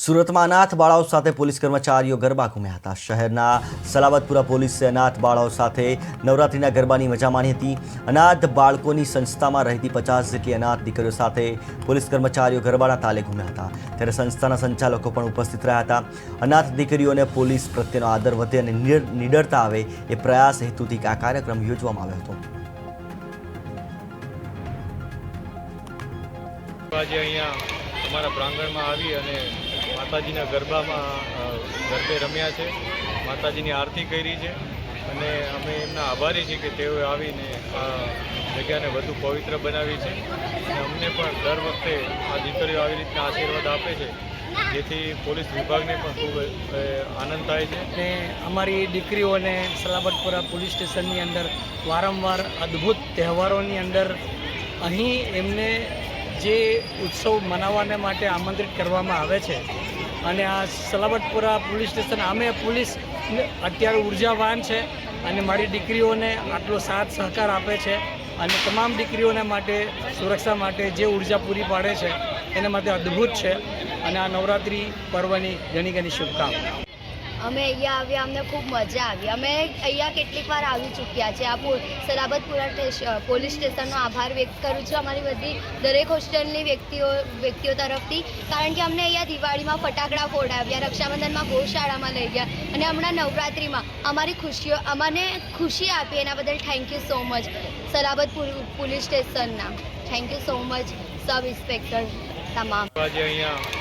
સુરતમાં અનાથ બાળાઓ સાથે પોલીસ કર્મચારીઓ ગરબા ઘૂમ્યા હતા। શહેરના સલાબતપુરા પોલીસે અનાથ બાળાઓ સાથે નવરાત્રિના ગરબાની મજા માણી હતી। અનાથ બાળકોની સંસ્થામાં રહેતી 50 જેટલી અનાથ દીકરીઓ સાથે પોલીસ કર્મચારીઓ ગરબાના તાલે ઘૂમ્યા હતા। ત્યારે સંસ્થાના સંચાલકો પણ ઉપસ્થિત રહ્યા હતા। અનાથ દીકરીઓને પોલીસ પ્રત્યેનો આદર વધે અને નિડરતા આવે એ પ્રયાસ હેતુથી આ કાર્યક્રમ યોજવામાં આવ્યો હતો। આજે અહીંયા અમારા પ્રાંગણમાં આવી અને માતાજીના ગરબામાં ગરબે રમ્યા છે, માતાજીની આરતી કરી છે અને અમે એમના આભારી છીએ કે તેઓએ આવીને આ જગ્યાને વધુ પવિત્ર બનાવી છે અને અમને પણ દર વખતે આ દીકરીઓ આવી રીતના આશીર્વાદ આપે છે, જેથી પોલીસ વિભાગને પણ ખૂબ આનંદ થાય છે। અને અમારી દીકરીઓને સલાબતપુરા પોલીસ સ્ટેશનની અંદર વારંવાર અદ્ભુત તહેવારોની અંદર અહીં એમને જે ઉત્સવ મનાવવાને માટે આમંત્રિત કરવામાં આવે છે અને આ સલાબતપુરા પોલીસ સ્ટેશન આમે પોલીસ અત્યારે ઉર્જાવાન છે અને મારી દીકરીઓને આટલો સાથ સહકાર આપે છે અને તમામ દીકરીઓને માટે સુરક્ષા માટે જે ઉર્જા પૂરી પાડે છે એના માટે અદ્ભુત છે અને આ નવરાત્રિ પર્વની ઘણી ઘણી શુભકામનાઓ। અમે અહીંયા આવ્યા, અમને ખૂબ મજા આવી। અમે અહીંયા કેટલીક વાર આવી ચૂક્યા છે। આ સલાબતપુરા પોલીસ સ્ટેશનનો આભાર વ્યક્ત કરું છું અમારી બધી દરેક હોસ્ટેલની વ્યક્તિઓ તરફથી, કારણ કે અમને અહીંયા દિવાળીમાં ફટાકડા ફોડાવ્યા, રક્ષાબંધનમાં ગૌશાળામાં લઈ ગયા અને હમણાં નવરાત્રિમાં અમને ખુશી આપી। એના બદલ thank you so much Salabatpur police સ્ટેશનના। Thank you so much sub inspector તમામ। આજે અહીંયા